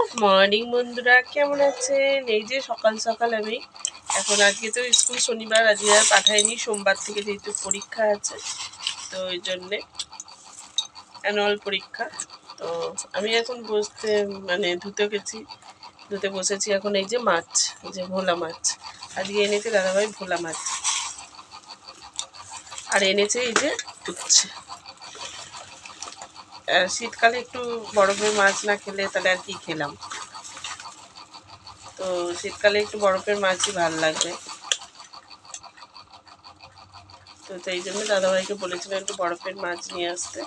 Good morning বন্ধুরা, কেমন আছেন? এই যে সকাল সকাল আমি এখন, আজকে তো স্কুল শনিবার, আজকে আর পাঠাইনি, সোমবার থেকে যেহেতু পরীক্ষা আছে তো ওই জন্যে অ্যানুয়াল পরীক্ষা। তো আমি এখন বসতে ধুতে গেছি, ধুতে বসেছি এখন। এই যে মাছ, এই যে ভোলা মাছ আজকে এনেছে দাদাভাই, ভোলা মাছ। আর এনেছে এই যে উচ্ছে। শীতকালে একটু বরফের মাছ না খেলে তাহলে আর কি খেলাম। তো শীতকালে একটু বরফের মাছই ভালো লাগবে। তো সেই জন্য দাদাভাইকে বলেছিলাম একটু বরফের মাছ নিয়ে আসতে।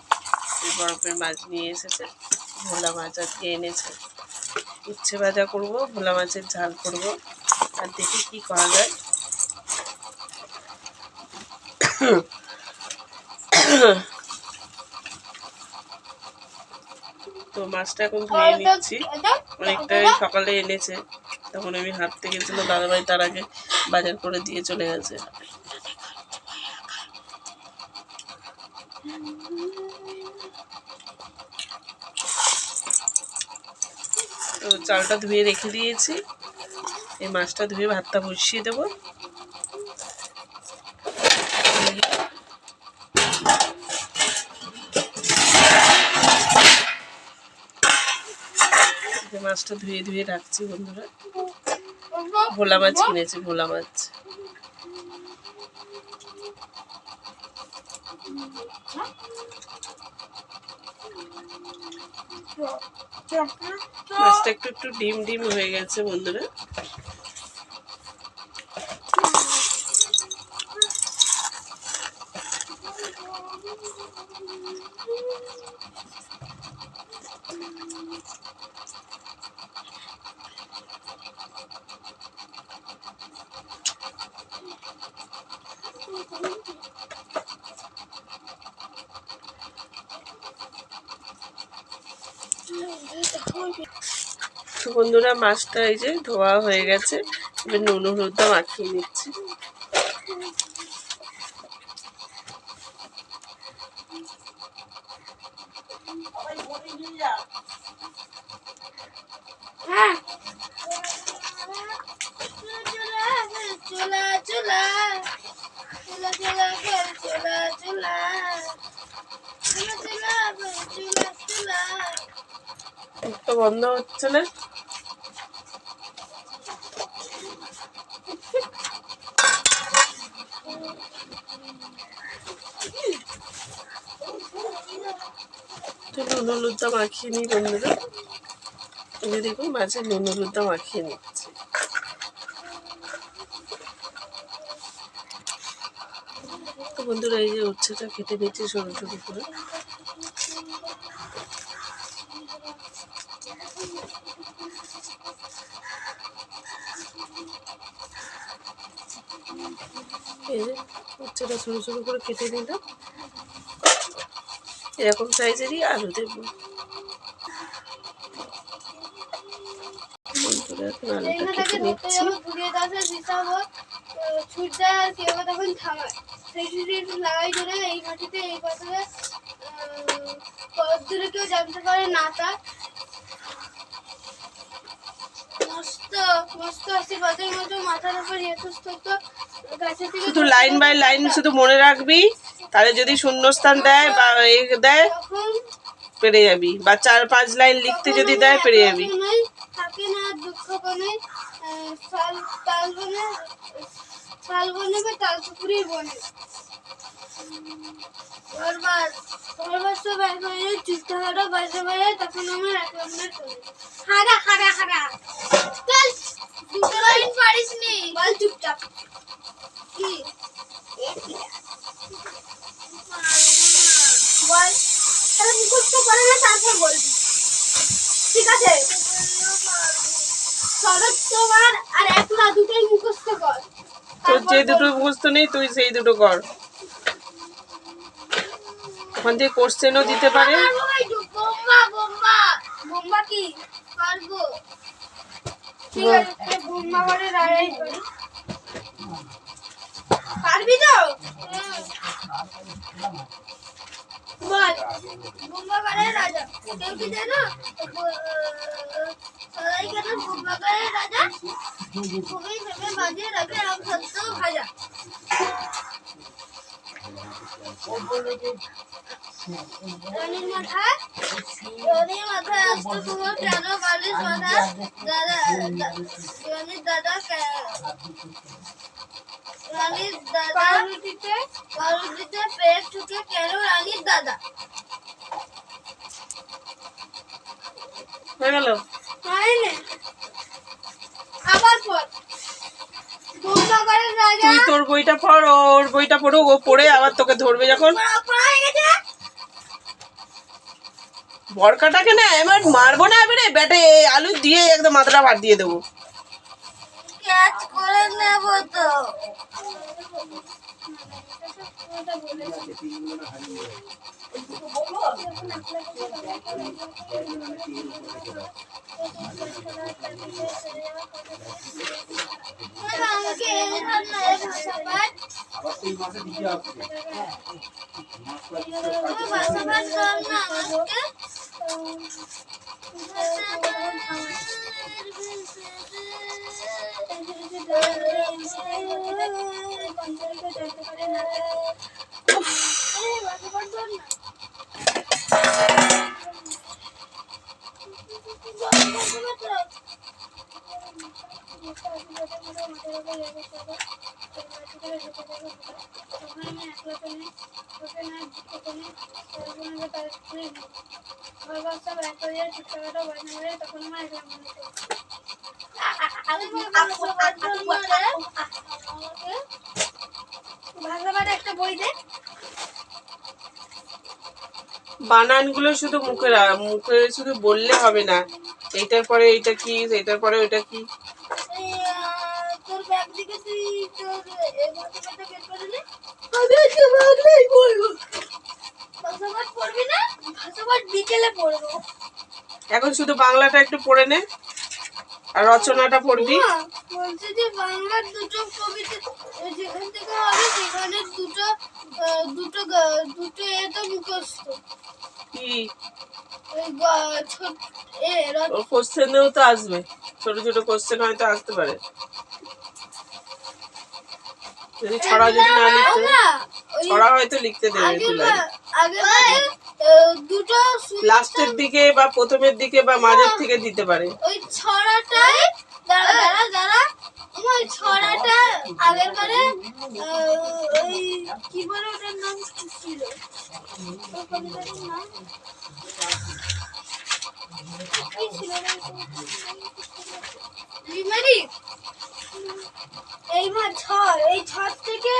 বরফের মাছ নিয়ে এসেছে, ভোলা মাছ আজকে এনেছে। উচ্ছে ভাজা করব, ভোলা মাছের ঝাল করব, আর দেখি কি করা যায়। তো মাছটা এখন ধুয়ে নিচ্ছি, অনেকটাই সকালে এনেছে, তখন আমি হাঁটতে গেছিলাম, দাদাভাই তার আগে বাজার করে দিয়ে চলে গেছে। তো চালটা ধুয়ে রেখে দিয়েছি, এই মাছটা ধুয়ে ভাতটা বসিয়ে দেবো। মাছটা ধুয়ে ধুয়ে রাখছি বন্ধুরা। ভোলা মাছ কিনেছি, ভোলা মাছ। মাছটা একটু একটু ডিম ডিম হয়ে গেছে বন্ধুরা। তো বন্ধুরা, মাছটা এই যে ধোয়া হয়ে গেছে, এবার নুন হলুদটা মাখিয়ে নিচ্ছি। তো বন্ধ হচ্ছে না। তো নুন হলুদটা মাখিয়ে নিই বন্ধুরা। এই দেখুন মাছের নুন হলুদটা মাখিয়ে নিচ্ছি। তো বন্ধুরা, এই যে উচ্ছেটা কেটে নিচ্ছি সরু সরু করে। এই যে উচ্ছেটা সরু সরু করে কেটে নিলাম। এরকম সাইজেরই আলু দেব। আলুটা কেটে নিচ্ছি। কেউ জানতে পারে না, তা শুধু লাইন বাই লাইন শুধু মনে রাখবি, তাহলে যদি শূন্যস্থান দেয় বা দেয় পেরে যাবি, বা 4-5 লাইন লিখতে যদি দেয় পেরে যাবি। তখন আমার 1 নম্বর খাড়া খাড়া খাড়া পারিসনি বল চুপচাপ। কি বল, তাহলে মুখস্থ করে না, তারপর বলবি, ঠিক আছে? শরৎ তোমার আর একলা দুটোই মুখস্থ কর। তোর যে দুটো মুখস্থ নেই তুই সেই দুটো কর। ওখান থেকে কোশ্চেনও দিতে পারে। বোম্বা বোম্বা বোম্বা কি পারবো, ঠিক আছে? বোম্বা করে রাড়াই করি, পারবি তো? বল বোম্বা করে রাজা, কেউ কি জানো? সকালে রাজা খুবই ভেবে বাজিয়ে রাখে আম সত্য ভাজা। রানীর মাথায় আসতো তোমার কেন বালিশ বাঁধা দাদা রানীর দাদা পাউরুটিতে পেট ঠুকে কেন রানীর দাদা। হয়ে গেল? আবার পর তুই তোর বইটা পড়, ওর বইটা পড়ো, ও পড়ে আবার তোকে ধরবে যখন। বরকাটাকে না এবার মারবো না, এবারে ব্যাটে আলু দিয়ে একদম মাথাটা ভাত দিয়ে দেবো। ক্যাচ করে নেব তো। একটা বই দে। বানানগুলো শুধু মুখে শুধু বললে হবে না, এইটার পরে এইটা কি, এইটার পরে ওইটা কি। তোর ব্যাগ দিকে তুই তোর ভাষাটা বের করে নে। আমি আজকে বাংলাই পড়বো। ভাষাপাঠ পড়বি না? ভাষাপাঠ বিকেলে পড়বো। এখন শুধু বাংলাটা একটু পড়ে নে আর রচনাটা পড়বি। বলছি যে বাংলার দুটো কবিতা যেখান থেকে হবে সেখানে দুটো দুটো দুটো এটা মুখস্থ। কি ওই কোশ্চেনেও তো আসবে, ছোট ছোট কোশ্চেন হয়তো আসতে পারে যদি ছড়া যদি না লিখতে। ছড়া হয়তো লিখতে দেবে দুটো লাস্টের দিকে বা প্রথমের দিকে বা মাঝের থেকে দিতে পারে। ওই ছড়াটাই দাঁড়া ওই ছড়াটা আগের বারে ওই কি বলে ওটার নাম কি ছিল ওই কবিতাটার নাম কি ছিল রিমারি এই ছড় থেকে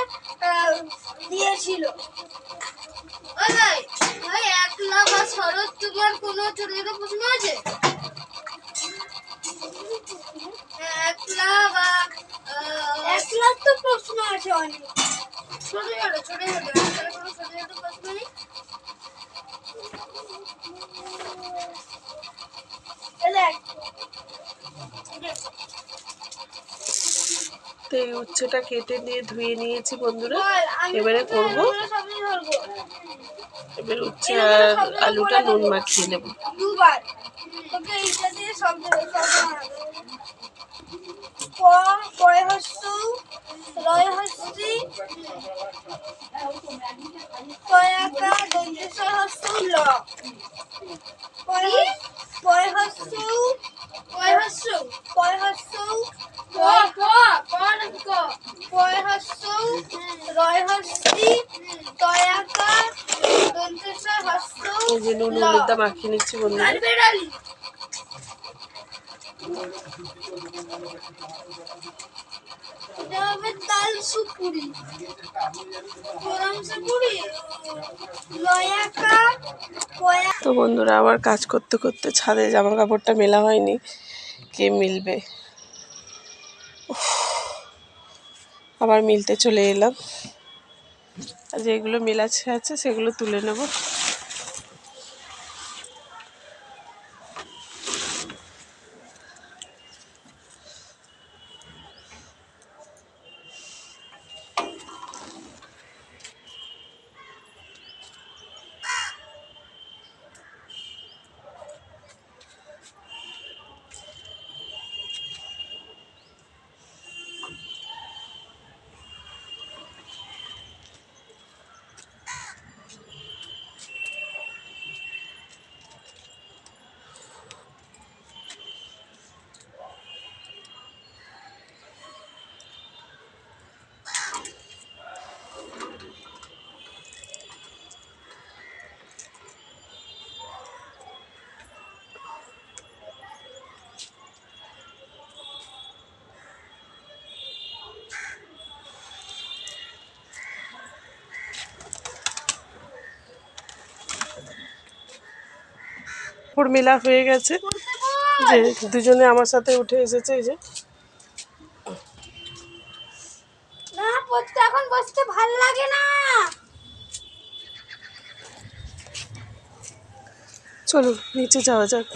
দিয়েছিল। ওই ভাই ভাই একলা বা শরৎ তোমার কোনো ছোট ছোট প্রশ্ন আছে? একলা তো প্রশ্ন আছে অনেক ছোট ছোট কোনো ছোট ছোট প্রশ্ন নেই। তো এই উচ্ছেটা কেটে নিয়ে ধুয়ে নিয়েছি বন্ধুরা, এবারে করবো। এবার উচ্ছে আর আলুটা নুন মাখিয়ে নেবো দুবার। ওকে এইটা দিয়ে সব কয় হস্ত রয় হস্তি কয়াকা দন্তেশ্বর হস্ত ল কয় হস্ত কয় হস্ত কয় হস্ত কয় হস্ত রয় হস্তি কয়াকা দন্তেশ্বর হস্ত এই যে নুন হলুদটা মাখিয়ে নিচ্ছি বন্ধুরা। তাল সুপুরি তো বন্ধুরা আবার কাজ করতে করতে ছাদে জামা কাপড়টা মেলা হয়নি, কে মিলবে, আবার মিলতে চলে এলাম। আর যেগুলো মেলাছে আছে সেগুলো তুলে নেব। কাপড় মেলা হয়ে গেছে, যে দুজনে আমার সাথে উঠে এসেছে। এই যে না পড়তে এখন বসতে ভাল লাগে না। চলো নিচে যাওয়া যাক।